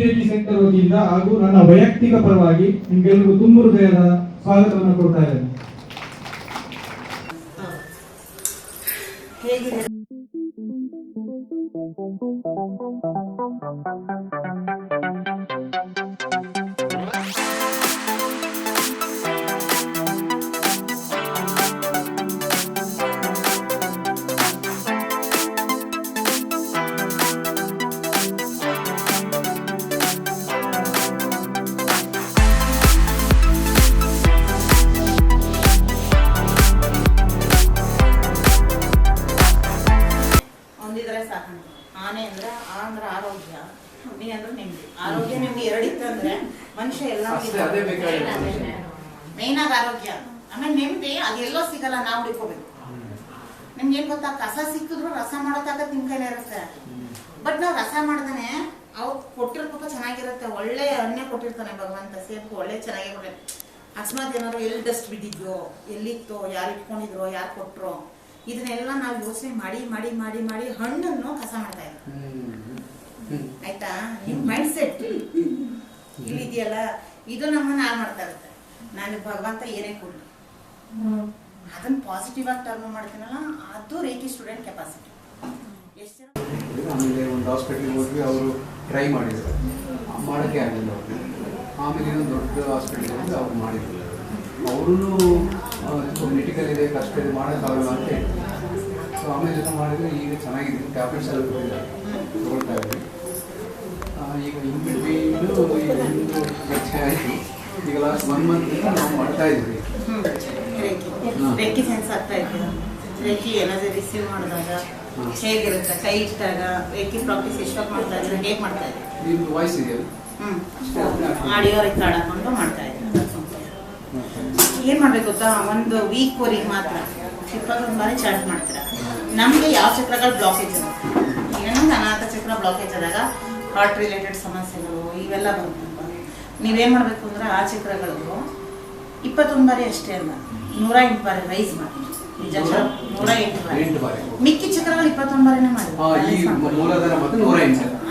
Reddy centre ವತಿಯಿಂದ ಹಾಗೂ ನನ್ನ ವೈಯಕ್ತಿಕ ಪರವಾಗಿ ನಿಮ್ಗೆಲ್ಲರಿಗೂ ತುಂಬ ಹೃದಯದ ಸ್ವಾಗತವನ್ನು ಕೊಡ್ತಾ ಇದ್ದೇನೆ. ಆನೆ ಅಂದ್ರೆ ಆರೋಗ್ಯ, ಹುಣ್ಣಿ ಅಂದ್ರೆ ನೆಮ್ಮದಿ. ಆರೋಗ್ಯ ನಿಮ್ಗೆ ಎರಡಿತ್ತು ಅಂದ್ರೆ ಮನುಷ್ಯ ಎಲ್ಲ ಮೇನ್ ಆಗಿ ಆರೋಗ್ಯ, ಆಮೇಲೆ ನೆಮ್ಮದಿ ಅದೆಲ್ಲೋ ಸಿಗಲ್ಲ, ನಾವು ಹುಡುಕೋಬೇಕು. ನಿಮ್ಗೆ ಏನ್ ಗೊತ್ತಾ, ಕಸ ಸಿಕ್ಕಿದ್ರು ರಸ ಮಾಡೋ ತಾಕತ್ ನಿಮ್ ಕೈಲೇ ಇರುತ್ತೆ. ಬಟ್ ನಾವು ರಸ ಮಾಡ್ದಾನೆ ಅವ್ರು ಕೊಟ್ಟಿರೋ ಪಾಪ ಚೆನ್ನಾಗಿರುತ್ತೆ, ಒಳ್ಳೆ ಅನ್ನ ಕೊಟ್ಟಿರ್ತಾನೆ ಭಗವಂತ, ಸೇರ್ಕು ಒಳ್ಳೆ ಚೆನ್ನಾಗಿ ಕೊಟ್ಟಿರ್ತಾನೆ. ಅಕಸ್ಮಾತ್ ಏನಾದ್ರು ಎಲ್ಲಿ ಡಸ್ಟ್ ಬಿದ್ದಿದ್ಯೋ, ಎಲ್ಲಿತ್ತೋ, ಯಾರು ಇಟ್ಕೊಂಡಿದ್ರೋ, ಯಾರು ಕೊಟ್ರೋ, ಇದನ್ನೆಲ್ಲ ನಾವು ಯೋಚನೆ ಮಾಡಿ ಮಾಡಿ ಮಾಡಿ ಮಾಡಿ ಹಣ್ಣನ್ನು ಕಸ ಮಾಡ್ತಾ ಇದ್ದೀವಿ. ಆಯ್ತಾ? ನಿಮ್ ಮೈಂಡ್ ಸೆಟ್ ಇಲ್ಲಿದೆಯಲ್ಲ, ಇದು ನಮ್ಮನ್ನ ಹಾಳು ಮಾಡ್ತಾ ಇರುತ್ತೆ. ನಾನು ಭಗವಂತ ಏನೇ ಕೊಡ್ಲಿ ಅದನ್ನ ಪಾಸಿಟಿವ್ ಆಗಿ ಟರ್ನ್ ಮಾಡ್ತೀನಲ್ಲ, ಅದು ರೇಖಿ ಸ್ಟೂಡೆಂಟ್ ಕೆಪಾಸಿಟಿ. ಆಮೇಲೆ ಒಂದು ಹಾಸ್ಪಿಟ್ಲಿಗೆ ಹೋದ್ವಿ, ಅವರು ಟ್ರೈ ಮಾಡಿದ್ರು, ಮಾಡೋಕ್ಕೆ ಆಗಲಿಲ್ಲ ಅವ್ರಿಗೆ. ಆಮೇಲೆ ಇನ್ನೊಂದು ದೊಡ್ಡ ಹಾಸ್ಪಿಟ್ಲಿಗೆ ಹೋಗಿ ಅವ್ರು ಮಾಡಿದ್ರು. ಅವರು ಕ್ರಿಟಿಕಲ್ ಇದೆ, ಕಷ್ಟ ಇದೆ, ಮಾಡೋಕ್ಕಾಗಲ್ಲ ಅಂತ ಹೇಳಿ. ಸೊ ಆಮೇಲೆ ಎಲ್ಲ ಮಾಡಿದರೆ ಈಗ ಚೆನ್ನಾಗಿದೆ, ಟ್ಯಾಬ್ಲೆಟ್ಸ್ ಎಲ್ಲ ತಗೊಳ್ತಾ ಇದ್ವಿ. ಈಗ ಇನ್ ಬಿಟ್ವೀನು ಈಗ ಒಂದು ಲಕ್ಷ ಆಯಿತು. ಈಗ ಲಾಸ್ಟ್ 1 ಮಂತ್ ನಾವು ಮಾಡ್ತಾ ಇದ್ವಿ. ರೇಖಿ ಸೆನ್ಸ್ ಆಗ್ತಾ ಇತ್ತು. ರೇಖಿ ಏನಾದರೂ ರಿಸೀವ್ ಮಾಡಿದಾಗ ಹೇಗಿರುತ್ತೆ, ಕೈ ಇಟ್ಟಾಗ ರೇಖಿ ಪ್ರಾಕ್ಟೀಸ್ ಎಷ್ಟೊತ್ತು ಮಾಡ್ತಾ ಇದ್ರೆ, ಹೇಗೆ ಮಾಡ್ತಾ ಇದ್ರಿ? ನಿಮ್ದು ವಾಯ್ಸ್ ಇದೆಯಲ್ಲ, ಆಡಿಯೋ ರೆಕಾರ್ಡ್ ಹಾಕೊಂಡು ಮಾಡ್ತಾ ಇದ್ರಿ. ಏನ್ ಮಾಡ್ಬೇಕು ಗೊತ್ತಾ, ಒಂದು ವೀಕ್ವರೆಗೆ ಮಾತ್ರ 21 ಬಾರಿ ಚಾರ್ಜ್ ಮಾಡ್ತೀರಾ. ನಮ್ಗೆ ಯಾವ ಚಕ್ರಗಳು ಬ್ಲಾಕೇಜ್ ಇರುತ್ತೆ, ಏನಂದ್ರೆ ಅನಾಥ ಚಕ್ರ ಬ್ಲಾಕೇಜ್ ಆದಾಗ ಹಾರ್ಟ್ ರಿಲೇಟೆಡ್ ಸಮಸ್ಯೆಗಳು ಇವೆಲ್ಲ ಬರುತ್ತೆ. ನೀವೇನ್ ಮಾಡ್ಬೇಕು ಅಂದ್ರೆ ಆ ಚಕ್ರಗಳು 21 ಬಾರಿ ಅಷ್ಟೇ ಅಲ್ಲ, 108 ಬಾರಿ ರೈಸ್ ಮಾಡಿ. 108 ಬಾರಿ. ಮಿಕ್ಕಿ ಚಕ್ರಗಳು 21 ಬಾರಿನೇ ಮಾಡಿ.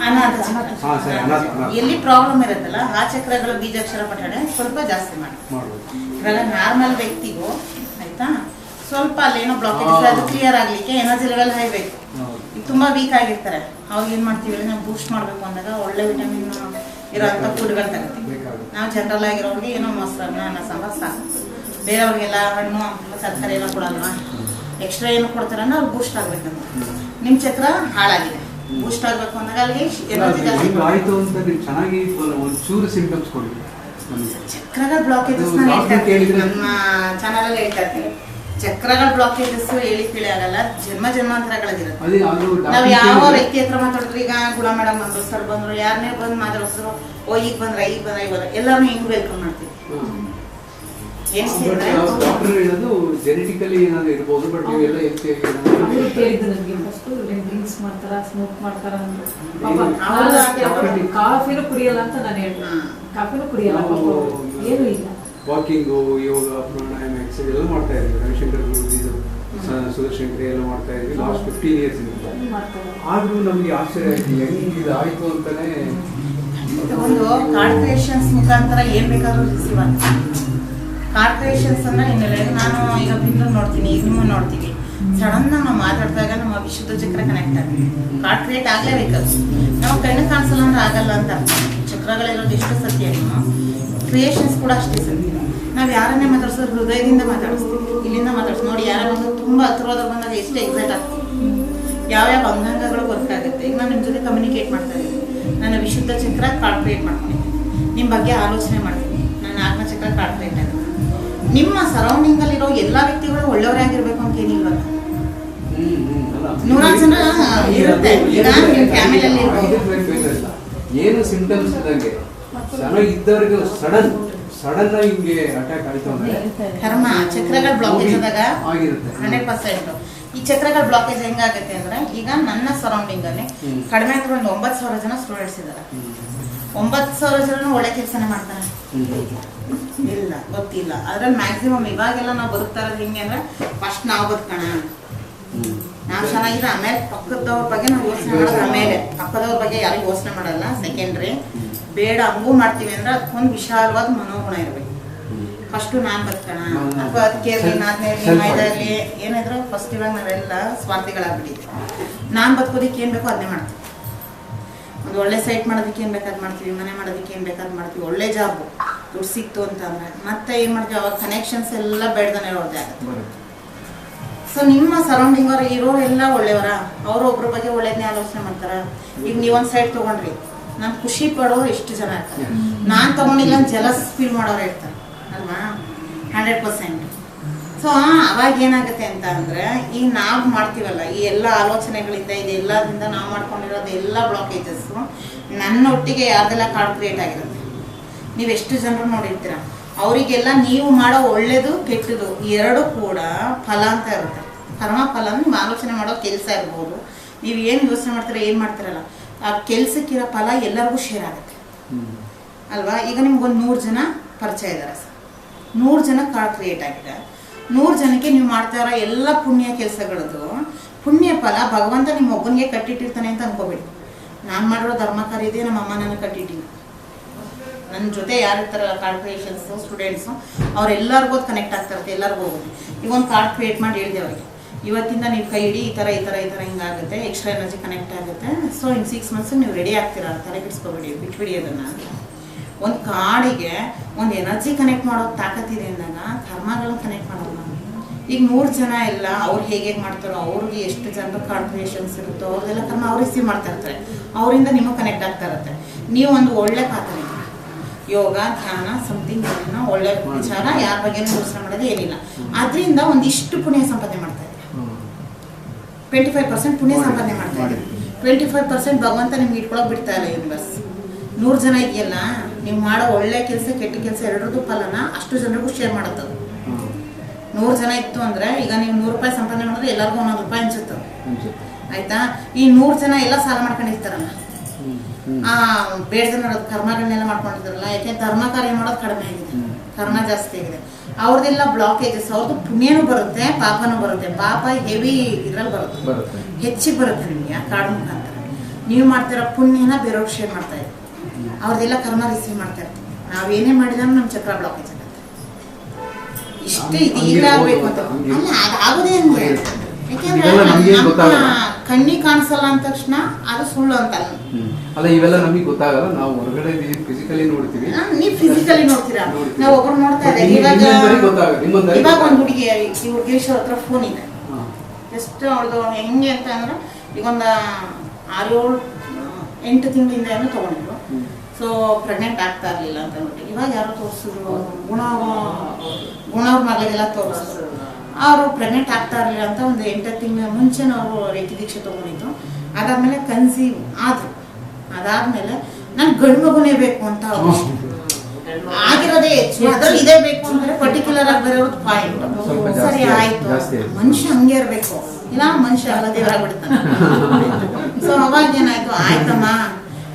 ಅನಾಥ ಚಕ್ರ ಎಲ್ಲಿ ಪ್ರಾಬ್ಲಮ್ ಇರುತ್ತಲ್ಲ, ಆ ಚಕ್ರಗಳು ಬೀಜಾಕ್ಷರ ಪಠಣೆ ಸ್ವಲ್ಪ ಜಾಸ್ತಿ ಮಾಡಿ. ಇವಾಗ ನಾರ್ಮಲ್ ವ್ಯಕ್ತಿಗೂ ಆಯ್ತಾ, ಸ್ವಲ್ಪ ಅಲ್ಲೇನೋ ಬ್ಲಾಕೇಜ್ ಅದು ಕ್ಲಿಯರ್ ಆಗ್ಲಿಕ್ಕೆ ಎನರ್ಜಿ ಲೆವೆಲ್ ಹೈ ಬೇಕು. ಈಗ ತುಂಬಾ ವೀಕ್ ಆಗಿರ್ತಾರೆ, ಅವಾಗ ಏನ್ ಮಾಡ್ತೀವಿ, ನಾವು ಬೂಸ್ಟ್ ಮಾಡ್ಬೇಕು ಅಂದಾಗ ಒಳ್ಳೆ ವಿಟಮಿನ್ ಇರೋಂಥ ಫುಡ್ಗಳು ತಗೋತೀವಿ. ನಾವು ಜನರಲ್ ಆಗಿರೋರಿಗೆ ಏನೋ ಮೊಸರನ್ನ, ಅನ್ನ ಸಾಂಬಾರ್ ಸಾಕು. ಬೇರೆಯವ್ರಿಗೆಲ್ಲ ಹಣ್ಣು ತರಕಾರಿ ಎಲ್ಲ ಕೊಡಲ್ವಾ, ಎಕ್ಸ್ಟ್ರಾ ಏನು ಕೊಡ್ತಾರೆ ಅಂದ್ರೆ ಅವ್ರು ಬೂಸ್ಟ್ ಆಗ್ಬೇಕಂತ. ನಿಮ್ ಚಕ್ರ ಹಾಳಾಗಿದೆ, ಬೂಸ್ಟ್ ಆಗ್ಬೇಕು ಅಂದಾಗ ಅಲ್ಲಿಗೆ ಎನರ್ಜಿ ಜಾಸ್ತಿ ಆಯ್ತು ಅಂತ ನೀವು ಚೆನ್ನಾಗಿ ಒಂಚೂರು ಸಿಂಪ್ಟಮ್ಸ್ ಕೊಡಿ. ಚಕ್ರಗಳ ಬ್ಲಾಕೇಜಸ್ ನಮ್ಮ ಚಾನಲ್ ಅಲ್ಲಿ ಹೇಳ್ತಾ ಇರ್ತೀನಿ. ಚಕ್ರಗಳ ಬ್ಲಾಕೇಜಸ್ ಹೇಳಿ ಕೇಳಿ ಆಗಲ್ಲ, ಜನ್ಮಾಂತರಗಳಾಗಿರುತ್ತೆ. ನಾವ್ ಯಾವ ವ್ಯಕ್ತಿ ಹತ್ರ ಮಾತಾಡಿದ್ರು, ಈಗ ಗುಣ ಮೇಡಮ್ ಬಂದ್ರು, ಸರ್ ಬಂದ್ರು, ಯಾರನ್ನೇ ಬಂದು ಮಾತಾಡಿದ್ರು, ಓ ಈಗ ಬಂದ್ರ ಎಲ್ಲಾರು ಹಿಂಗ್ ವೆಲ್ಕಮ್ ಮಾಡ್ತೀವಿ. ಡಾಕ್ಟರ್ ಹೇಳೋದು ಜೆನೆಟಿಕಲಿ ಏನಾದ್ರು ಇರ್ಬೋದು, ಬಟ್ ನೀವೆಲ್ಲ ಕಾಫಿನೂ ಕುಡಿಯಲ್ಲ ಅಂತ ನಾನು ಹೇಳ್ತೀನಿ. ಕಾಫಿನೂ ಕುಡಿಯಲ್ಲ, ಏನು ಇಲ್ಲ. ವಾಕಿಂಗು, ಯೋಗ, ಪ್ರಾಣಾಯಾಮ, ಎಕ್ಸರ್ಸೈಸ್ ಎಲ್ಲ ಮಾಡ್ತಾ ಇದ್ವಿ. ರವಿಶಂಕರ್ ಇದು ಸುದರ್ಶಂಕರಿ ಎಲ್ಲ ಮಾಡ್ತಾ ಇದ್ವಿ ಲಾಸ್ಟ್ 15 years ಇಂದ. ಆದ್ರೂ ನಮ್ಗೆ ಆಶ್ಚರ್ಯ ಆಯ್ತು, ಹೆಂಗೆ ಇದು ಆಯ್ತು ಅಂತಾನೆ. ಒಂದು ಕಾರ್ಡ್ ಕ್ರಿಯೇಷನ್ಸ್ ಮುಖಾಂತರ ಏನ್ ಬೇಕಾದ್ರೂ ರಿಸೀವ್ ಆಗ್ತದೆ. ಕಾರ್ಡ್ ಕ್ರಿಯೇಷನ್ಸ್ ಅನ್ನ ಹಿನ್ನೆಲೆ ನಾನು ಈಗ ಭಿನ್ನ ನೋಡ್ತೀನಿ, ಈಗ ನಿಮ್ಮ ನೋಡ್ತೀವಿ. ಸಡನ್ ನಾವು ಮಾತಾಡಿದಾಗ ನಮ್ಮ ವಿಶುದ್ಧ ಚಕ್ರ ಕನೆಕ್ಟ್ ಆಗುತ್ತೆ. ಕಾರ್ಡ್ ಕ್ರಿಯೇಟ್ ಆಗ್ಲೇಬೇಕಾದ್ರು, ನಾವು ಕಣ್ಣು ಕಾಣಿಸಲ್ಲ ಅಂದ್ರೆ ಆಗಲ್ಲ ಅಂತ ಅರ್ಥ. ಚಕ್ರಗಳಿರೋದು ಎಷ್ಟು ಸತ್ಯ, ಕ್ರಿಯೇಷನ್ಸ್ ಕೂಡ ಅಷ್ಟೇ ಸತ್ಯ. ನಾವು ಯಾರನ್ನೇ ಮಾತಾಡ್ಸೋದು ಹೃದಯದಿಂದ ಮಾತಾಡಿಸ್ತೀವಿ, ಇಲ್ಲಿಂದ ಮಾತಾಡ್ತೀವಿ. ನೋಡಿ, ಯಾರೋ ಒಂದು ತುಂಬಾ ಹತ್ರವಾದ ಬಂದಾಗ ಎಷ್ಟು ಎಕ್ಸೈಟ್ ಆಗ್ತೀವಿ, ಯಾವ್ಯಾವ ಅಂಗಾಂಗಗಳು ವರ್ಕ್ ಆಗುತ್ತೆ. ಈಗ ನಾನು ನಿಮ್ಮ ಜೊತೆ ಕಮ್ಯುನಿಕೇಟ್ ಮಾಡ್ತಾ ಇದ್ದೀನಿ, ನನ್ನ ವಿಶುದ್ಧ ಚಕ್ರ ಕಾರ್ಡ್ ಕ್ರಿಯೇಟ್ ಮಾಡ್ಕೊಂಡಿದ್ದೀನಿ, ನಿಮ್ಮ ಬಗ್ಗೆ ಆಲೋಚನೆ ಮಾಡ್ತೀನಿ, ನನ್ನ ಆತ್ಮ ಚಕ್ರ ಕಾರ್ಡ್ ಕ್ರಿಯೇಟ್ ಆಗುತ್ತೆ. ನಿಮ್ಮ ಸರೌಂಡಿಂಗ್ ಅಲ್ಲಿರೋ ಎಲ್ಲಾ ವ್ಯಕ್ತಿಗಳು ಒಳ್ಳೆಯವರೇ ಆಗಿರ್ಬೇಕು ಅಂತ ಏನಿಲ್ವಲ್ಲ, 100 ಜನ ಇರುತ್ತೆ. ಈಗ ನಿಮ್ಮ ಫ್ಯಾಮಿಲಿಯಲ್ಲಿ ಏನು ಸಿಂಪ್ಟಮ್ಸ್ ಇದ್ದಂಗೆ ಚೆನ್ನಾಗಿದ್ದವ್ರಿಗೆ ಸಡನ್ ಆಗಿ ಹಿಂಗೆ ಅಟ್ಯಾಕ್ ಆಯ್ತು ಅಂದ್ರೆ ಕರ್ಮ ಚಕ್ರಗಳ ಬ್ಲಾಕೇಜ್ ಆದಾಗ 100%. ಈ ಚಕ್ರಗಳ ಬ್ಲಾಕೇಜ್ ಹೆಂಗಾಗುತ್ತೆ ಅಂದ್ರೆ, ಈಗ ನನ್ನ ಸರೌಂಡಿಂಗ್ ಅಲ್ಲಿ ಕಡಿಮೆ ಅಂದ್ರೆ ಒಂದು 9,000 ಜನ ಸ್ಟೂಡೆಂಟ್ಸ್ ಇದ್ದಾರೆ. 9,000 ಜನ ಒಳ್ಳೆ ಕೆಲಸನೇ ಮಾಡ್ತಾರೆ, ಇಲ್ಲ ಗೊತ್ತಿಲ್ಲ. ಅದ್ರಲ್ಲಿ ಮ್ಯಾಕ್ಸಿಮಮ್ ಇವಾಗೆಲ್ಲ ನಾವು ಬದುಕ್ತಾ ಇರೋದು ಹಿಂಗೆ ಅಂದ್ರೆ, ಫಸ್ಟ್ ನಾವು ಬದುಕೋಣ, ನಾವು ಚೆನ್ನಾಗಿದ್ರೆ ಆಮೇಲೆ ಪಕ್ಕದವ್ರ ಬಗ್ಗೆ ನಾವು ಯೋಚನೆ ಮಾಡೋದು. ಆಮೇಲೆ ಪಕ್ಕದವ್ರ ಬಗ್ಗೆ ಯಾರು ಯೋಚನೆ ಮಾಡಲ್ಲ, ಸೆಕೆಂಡ್ರಿ. ಬೇಡ ಹಂಗೂ ಮಾಡ್ತೀವಿ ಅಂದ್ರೆ ಅದಕ್ಕೊಂದು ವಿಶಾಲವಾದ ಮನೋಗುಣ ಇರಬೇಕು. ಫಸ್ಟು ನಾನು ಬದುಕೋಣ ಅಥವಾ ಅದಕ್ಕೆ ಇದರಲ್ಲಿ ಏನಾದ್ರು ಫಸ್ಟ್ ಇವಾಗ ನಾವೆಲ್ಲ ಸ್ವಾರ್ಥಿಗಳಾಗ್ಬಿಟ್ಟಿದ್ವಿ. ನಾನು ಬದುಕೋದಕ್ಕೆ ಏನು ಬೇಕೋ ಅದನ್ನೇ ಮಾಡ್ತೀವಿ. ಒಂದು ಒಳ್ಳೆ ಸೈಟ್ ಮಾಡೋದಕ್ಕೆ ಏನು ಬೇಕಾದ್ ಮಾಡ್ತೀವಿ, ಮನೆ ಮಾಡೋದಕ್ಕೆ ಏನು ಬೇಕಾದ್ ಮಾಡ್ತೀವಿ, ಒಳ್ಳೆ ಜಾಬು ದುಡ್ಡು ಸಿಕ್ತು ಅಂತಂದರೆ ಮತ್ತೆ ಏನು ಮಾಡ್ತೀವಿ, ಅವಾಗ ಕನೆಕ್ಷನ್ಸ್ ಎಲ್ಲ ಬೇಡ್ದಾನೆ ಇರೋದೇ ಆಗುತ್ತೆ. ಸೊ ನಿಮ್ಮ ಸರೌಂಡಿಂಗ್ ಅವ್ರು ಇರೋರೆಲ್ಲ ಒಳ್ಳೆಯವರ, ಅವರು ಒಬ್ಬರ ಬಗ್ಗೆ ಒಳ್ಳೇದನ್ನೇ ಆಲೋಚನೆ ಮಾಡ್ತಾರೆ. ಈಗ ನೀವೊಂದು ಸೈಟ್ ತೊಗೊಂಡ್ರಿ, ನಾನು ಖುಷಿ ಪಡೋರು ಎಷ್ಟು ಜನ ಇರ್ತಾರೆ, ನಾನು ತೊಗೊಂಡಿಲ್ಲ ಅಂತ ಜಲಸ್ ಫೀಲ್ ಮಾಡೋರು ಇರ್ತಾರೆ ಅಲ್ವಾ, 100%. ಸೊ ಅವಾಗ ಏನಾಗುತ್ತೆ ಅಂತ ಅಂದರೆ ಈಗ ನಾವು ಮಾಡ್ತೀವಲ್ಲ ಈ ಎಲ್ಲ ಆಲೋಚನೆಗಳಿಂದ ಇದೆಲ್ಲದಿಂದ ನಾವು ಮಾಡ್ಕೊಂಡಿರೋದು ಎಲ್ಲ ಬ್ಲಾಕೇಜಸ್ಸು ನನ್ನೊಟ್ಟಿಗೆ ಯಾರ್ದೆಲ್ಲ ಕಾರ್ಡ್ ಕ್ರಿಯೇಟ್ ಆಗಿರುತ್ತೆ. ನೀವು ಎಷ್ಟು ಜನರು ನೋಡಿರ್ತೀರ, ಅವರಿಗೆಲ್ಲ ನೀವು ಮಾಡೋ ಒಳ್ಳೇದು ಕೆಟ್ಟದು ಎರಡೂ ಕೂಡ ಫಲ ಅಂತ ಇರುತ್ತೆ. ಕರ್ಮ ಫಲ ಅಂದ್ರೆ ನೀವು ಆಲೋಚನೆ ಮಾಡೋ ಕೆಲಸ ಇರ್ಬೋದು, ನೀವು ಏನು ಯೋಚನೆ ಮಾಡ್ತೀರ ಏನು ಮಾಡ್ತೀರಲ್ಲ ಆ ಕೆಲಸಕ್ಕಿರೋ ಫಲ ಎಲ್ಲರಿಗೂ ಶೇರ್ ಆಗುತ್ತೆ ಅಲ್ವಾ. ಈಗ ನಿಮ್ಗೊಂದು 100 ಜನ ಪರಿಚಯ ಇದ್ದಾರೆ ಸರ್, 100 ಜನ ಕಾರ್ಡ್ ಕ್ರಿಯೇಟ್ ಆಗಿದೆ. 100 ಜನಕ್ಕೆ ನೀವು ಮಾಡ್ತಾ ಇರೋ ಎಲ್ಲ ಪುಣ್ಯ ಕೆಲಸಗಳದ್ದು ಪುಣ್ಯ ಫಲ ಭಗವಂತ ನಿಮ್ಮ ಒಬ್ಬನಿಗೆ ಕಟ್ಟಿಟ್ಟಿರ್ತಾನೆ ಅಂತ ಅನ್ಕೋಬೇಡಿ. ನಾನು ಮಾಡಿರೋ ಧರ್ಮ ಕಾರ್ಯ ಇದೆ, ನಮ್ಮ ಅಮ್ಮ ನನಗೆ ಕಟ್ಟಿಟ್ಟಿಲ್ಲ. ನನ್ನ ಜೊತೆ ಯಾರು ಇರ್ತಾರಲ್ಲ ಕಾರ್ಡ್ ಕ್ರಿಯೇಷನ್ಸು ಸ್ಟೂಡೆಂಟ್ಸು ಅವರೆಲ್ಲರಿಗೂ ಅದು ಕನೆಕ್ಟ್ ಆಗ್ತಾ ಇರುತ್ತೆ, ಎಲ್ಲರಿಗೂ ಹೋಗುತ್ತೆ. ಈಗ ಒಂದು ಕಾರ್ಡ್ ಕ್ರಿಯೇಟ್ ಮಾಡಿ ಹೇಳಿದೆ ಅವರಿಗೆ, ಇವತ್ತಿಂದ ನೀವು ಕೈ ಹಿಡಿ, ಈ ಥರ ಹಿಂಗಾಗುತ್ತೆ, ಎಕ್ಸ್ಟ್ರಾ ಎನರ್ಜಿ ಕನೆಕ್ಟ್ ಆಗುತ್ತೆ. ಸೊ ಇನ್ 6 months ನೀವು ರೆಡಿ ಆಗ್ತೀರಾ, ತಲೆ ಕೆಡಿಸ್ಕೊಬೇಡಿ, ಬಿಟ್ಬಿಡಿ ಅದನ್ನು. ಒಂದು ಕಾಡಿಗೆ ಒಂದು ಎನರ್ಜಿ ಕನೆಕ್ಟ್ ಮಾಡೋದು ತಾಕತ್ತಿದೆ ಅಂದಾಗ ಕರ್ಮಗಳನ್ನ ಕನೆಕ್ಟ್ ಮಾಡೋದು. ಈಗ 100 ಜನ ಎಲ್ಲ ಅವ್ರು ಹೇಗೆ ಮಾಡ್ತಾರೋ, ಅವ್ರಿಗೆ ಎಷ್ಟು ಜನರು ಕಾರ್ಡ್ ಕ್ರಿಯೇಷನ್ಸ್ ಇರುತ್ತೋ ಅವ್ರದ್ದೆಲ್ಲ ಕರ್ಮ ಅವ್ರು ರಿಸೀವ್ ಮಾಡ್ತಾ ಇರ್ತಾರೆ, ಅವರಿಂದ ನಿಮಗೆ ಕನೆಕ್ಟ್ ಆಗ್ತಾ ಇರುತ್ತೆ. ನೀವು ಒಂದು ಒಳ್ಳೆ ಪಾತ್ರ ಯೋಗ ಧ್ಯಾನ ಸಮಥಿಂಗ್ ಏನೋ ಒಳ್ಳೆ ವಿಚಾರ, ಯಾರ ಬಗ್ಗೆ ಯೋಚನೆ ಮಾಡೋದು ಏನಿಲ್ಲ, ಅದರಿಂದ ಒಂದಿಷ್ಟು ಪುಣ್ಯ ಸಂಪಾದನೆ ಮಾಡ್ತಾ ಇದ್ದೀವಿ. 25% ಪುಣ್ಯ ಸಂಪಾದನೆ ಮಾಡ್ತಾ ಇದ್ದೀವಿ. 25% ಭಗವಂತ ನಿಮ್ಗೆ ಇಟ್ಕೊಳಕ್ ಬಿಡ್ತಾ ಇಲ್ಲ ಯೂನಿವರ್ಸ್. 100 ಜನ ಇದೆಯಲ್ಲ, ನೀವು ಮಾಡೋ ಒಳ್ಳೆ ಕೆಲಸ ಕೆಟ್ಟ ಕೆಲಸ ಎರಡರದ್ದು ಫಲನ ಅಷ್ಟು ಜನರಿಗೂ ಶೇರ್ ಮಾಡುತ್ತೆ. 100 ಜನ ಇತ್ತು ಅಂದ್ರೆ ಈಗ ನೀವು 100 ರೂಪಾಯಿ ಸಂಪಾದನೆ ಮಾಡಿದ್ರೆ ಎಲ್ಲರಿಗೂ 1 ರೂಪಾಯಿ ಅನ್ಸುತ್ತೆ ಆಯ್ತಾ. ಈ 100 ಜನ ಎಲ್ಲ ಸಾಲ ಮಾಡ್ಕೊಂಡಿರ್ತಾರಲ್ಲ, ಬೇಡದನ್ನ ಕರ್ಮಗಳನ್ನೆಲ್ಲ ಮಾಡ್ಕೊಂಡಿರ್ತಾರಲ್ಲ, ಯಾಕೆ ಧರ್ಮ ಕಾರ್ಯ ಮಾಡೋದು ಕಡಿಮೆ ಆಗಿದೆ, ಕರ್ಮ ಜಾಸ್ತಿ ಆಗಿದೆ. ಅವ್ರದ್ದೆಲ್ಲ ಬ್ಲಾಕೇಜಸ್, ಅವ್ರದ್ದು ಪುಣ್ಯನೂ ಬರುತ್ತೆ ಪಾಪನೂ ಬರುತ್ತೆ. ಪಾಪ ಹೆವಿ ಇದ್ರಲ್ಲಿ ಬರುತ್ತೆ, ಹೆಚ್ಚಿಗೆ ಬರುತ್ತೆ ನಿಮಗೆ ಆ ಕಾರ್ಡ್ ಮುಖಾಂತರ. ನೀವು ಮಾಡ್ತಿರೋ ಪುಣ್ಯನ ಬೇರೆಯವ್ರಿಗೆ ಶೇರ್ ಮಾಡ್ತಾ ಇದ್ದೀವಿ, ಅವ್ರದ್ದೆಲ್ಲ ಕರ್ಮ ರಿಸೀವ್ ಮಾಡ್ತಾ ಇರ್ತೀವಿ. ನಾವೇನೇ ಮಾಡಿದಾಗ ನಮ್ಮ ಚಕ್ರ ಬ್ಲಾಕೇಜ್ ಆಗುತ್ತೆ. ಇಷ್ಟೇ ಇದು ಇಲ್ಲ ಆಗ್ಬೇಕು ಅಂತ ಅಲ್ಲ, ಅದಾಗೋದೇ ಹಂಗೆ. ಯಾಕೆಂದ್ರೆ ಕಣ್ಣಿಗೆ ಕಾಣಿಸಲ್ಲ ಅಂದ ತಕ್ಷಣ ಅದು ಸುಳ್ಳು ಅಂತ ಅಲ್ಲ. ಇವೆಲ್ಲ ನಮಗೆ ಗೊತ್ತಾಗಲ್ಲ, ನಾವು ಹೊರಗಡೆ ಫಿಸಿಕಲಿ ನೋಡ್ತೀವಿ, ನೀವು ಫಿಸಿಕಲಿ ನೋಡ್ತೀರಾ, ನಾವು ಒಬ್ರು ನೋಡ್ತಾ ಇದ್ದೇವೆ. ಇವಾಗ ಒಂದು ಹುಡುಗಿ ಹುಡುಗೇಶ್ವರ ಹತ್ರ ಫೋನ್ ಇದೆ, ಜಸ್ಟ್ ಅವ್ರದ್ದು ಹೆಂಗೆ ಅಂತ ಅಂದ್ರೆ ಈಗ ಒಂದು 6-7-8 ತಿಂಗಳಿಂದ ಏನೋ ತಗೊಂಡಿದ್ರು. ಸೊ ಪ್ರೆಗ್ನೆಂಟ್ ಆಗ್ತಾ ಇರಲಿಲ್ಲ ಅಂತ ಅಂದ್ಬಿಟ್ಟು ಇವಾಗ ಯಾರೋ ತೋರಿಸಿದ್ರು, ಗುಣವ್ರ ಮಗಳಿಗೆಲ್ಲ ತೋರಿಸಿದ್ರು. ಅವರು ಪ್ರೆಗ್ನೆಂಟ್ ಆಗ್ತಾ ಇರಲಿಲ್ಲ ಅಂತ ಒಂದು 8 ತಿಂಗಳ ಮುಂಚೆನೇ ಅವರು ರೇಖಿ ದೀಕ್ಷೆ ತೊಗೊಂಡಿದ್ದು. ಅದಾದಮೇಲೆ ಕನ್ಸೀವ್ ಆದರು. ಅದಾದಮೇಲೆ ನಾನು ಗಂಡು ಮಗುನೇ ಬೇಕು ಅಂತ ಆಗಿರೋದೇ ಹೆಚ್ಚು, ಅದ್ರಲ್ಲಿ ಇದೇ ಬೇಕು ಅಂದರೆ ಪರ್ಟಿಕ್ಯುಲರ್ ಆಗಿ ಬರೋದು ಪಾಯಿಂಟ್. ಸರಿ ಆಯಿತು, ಮನುಷ್ಯ ಹಂಗೆ ಇರಬೇಕು, ಇಲ್ಲ ಮನುಷ್ಯ ಅಲ್ಲ ದೇವರಾಗ್ಬಿಡ್ತಾನೆ. ಸೊ ಅವಾಗ ಏನಾಯ್ತು, ಆಯ್ತಮ್ಮ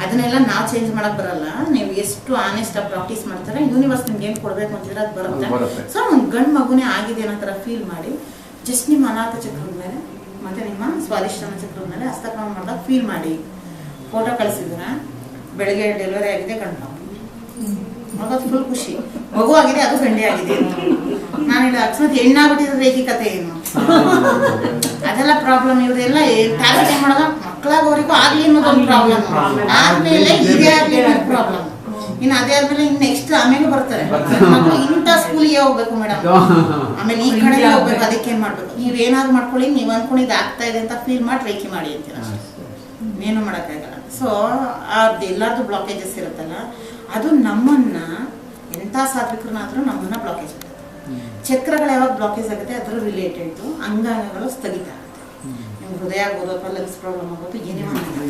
ಅದನ್ನೆಲ್ಲ ನಾವು ಚೇಂಜ್ ಮಾಡಕ್ ಬರಲ್ಲ, ನೀವು ಎಷ್ಟು ಆನೆಸ್ಟ್ ಆಗಿ ಪ್ರಾಕ್ಟೀಸ್ ಮಾಡ್ತಾರೆ ಯೂನಿವರ್ಸ್ ನಿಮ್ಗೆ ಏನು ಕೊಡಬೇಕು ಅಂತಿದ್ರೆ ಅದು ಬರುತ್ತೆ. ಸೊ ಒಂದು ಗಂಡು ಮಗುನೇ ಆಗಿದೆ ಅನ್ನೋ ಥರ ಫೀಲ್ ಮಾಡಿ ಜಸ್ಟ್ ನಿಮ್ಮ ಅನಾಥ ಚಕ್ರದ ಮೇಲೆ ಮತ್ತು ನಿಮ್ಮ ಸ್ವಾದಿಷ್ಟಾನ ಚಕ್ರದ ಮೇಲೆ ಹಸ್ತಕ್ರಮ ಮಾಡಿದಾಗ ಫೀಲ್ ಮಾಡಿ. ಫೋಟೋ ಕಳಿಸಿದ್ರೆ ಬೆಳಗ್ಗೆ ಡೆಲಿವರಿ ಆಗಿದೆ ಗಂಡು ಮಗದು ಫುಲ್ ಖುಷಿ, ಮಗು ಆಗಿದೆ ಅದು ಗಂಡೆ ಆಗಿದೆ ಅಂತ. ನಾನಿಲ್ಲ ಅಕಸ್ಮಾತ್ ಹೆಣ್ಣಾಗ್ಬಿಟ್ಟಿದ್ರೆ ರೇಖಿ ಕತೆ ಏನು, ಅದೆಲ್ಲ ಪ್ರಾಬ್ಲಮ್. ಇವರೆಲ್ಲ ಟ್ಯಾಬ್ಲೆಟ್ ಏನು ಮಾಡೋದು, ಮಕ್ಕಳಾಗೋರಿಗೂ ಆಗಲಿ ಅನ್ನೋದೊಂದು ಪ್ರಾಬ್ಲಮ್, ಆದ್ಮೇಲೆ ಇದೇ ಆಗಲಿ ಅನ್ನೋದು ಪ್ರಾಬ್ಲಮ್. ಇನ್ನು ಅದೇ ಆದ್ಮೇಲೆ ಇನ್ನು ನೆಕ್ಸ್ಟ್ ಆಮೇಲೆ ಬರ್ತಾರೆ ಮಕ್ಕಳು ಇಂಥ ಸ್ಕೂಲಿಗೆ ಹೋಗ್ಬೇಕು ಮೇಡಮ್, ಆಮೇಲೆ ಈ ಕಡೆ ಹೋಗ್ಬೇಕು, ಅದಕ್ಕೆ ಏನ್ ಮಾಡ್ಬೇಕು, ನೀವೇನಾದ್ರು ಮಾಡ್ಕೊಳ್ಳಿ, ನೀವು ಅನ್ಕೊಂಡಿದ್ದು ಆಗ್ತಾ ಇದೆ ಅಂತ ಫೀಲ್ ಮಾಡಿ ರೇಖಿ ಮಾಡಿ ಅಂತೀರ ಅಷ್ಟೇ, ಇನ್ನೇನು ಮಾಡೋಕ್ಕಾಗಲ್ಲ. ಸೊ ಅದು ಎಲ್ಲರದ್ದು ಬ್ಲಾಕೇಜಸ್ ಇರುತ್ತಲ್ಲ, ಅದು ನಮ್ಮನ್ನ ಎಂಥ ಸಾತ್ವಿಕರನ್ನಾದ್ರೂ ನಮ್ಮನ್ನ ಬ್ಲಾಕೇಜ್ ಆಗುತ್ತೆ. ಚಕ್ರಗಳು ಯಾವಾಗ ಬ್ಲಾಕೇಜ್ ಆಗುತ್ತೆ ಅದ್ರ ರಿಲೇಟೆಡ್ ಅಂಗಾಂಗಗಳು ಸ್ಥಗಿತ ಆಗುತ್ತೆ. ನಿಮ್ಗೆ ಹೃದಯ ಆಗ್ಬೋದು ಅಥವಾ ಲಂಗ್ಸ್ ಪ್ರಾಬ್ಲಮ್ ಆಗ್ಬೋದು, ಏನೇ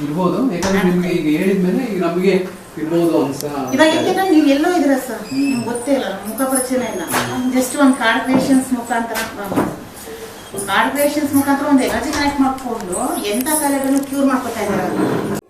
ಇರ್ಬೋದು. ಯಾಕಂದ್ರೆ ನಿಮ್ಗೆ ಈಗ ಹೇಳಿದ್ಮೇಲೆ ಈಗ ನಮಗೆ ಇರ್ಬೋದು ಅನ್ಸ. ಇವಾಗ ಯಾಕೆಂದ್ರೆ ನೀವು ಎಲ್ಲೋ ಇದ್ರ ಸರ್, ನಿಮ್ಗೆ ಗೊತ್ತೇ ಇಲ್ಲ, ಮುಖ ಪರಿಚಯ ಇಲ್ಲ, ಜಸ್ಟ್ ಒಂದು ಕಾರ್ಡ್ ಕ್ರಿಯೇಷನ್ಸ್ ಮುಖಾಂತರ ಒಂದು ಎನರ್ಜಿ ಕನೆಕ್ಟ್ ಮಾಡ್ಕೊಂಡು ಎಂಥ ಕಾಯಿಲೆಗಳನ್ನು ಕ್ಯೂರ್ ಮಾಡ್ಕೊತಾ ಇದ್ದಾರೆ.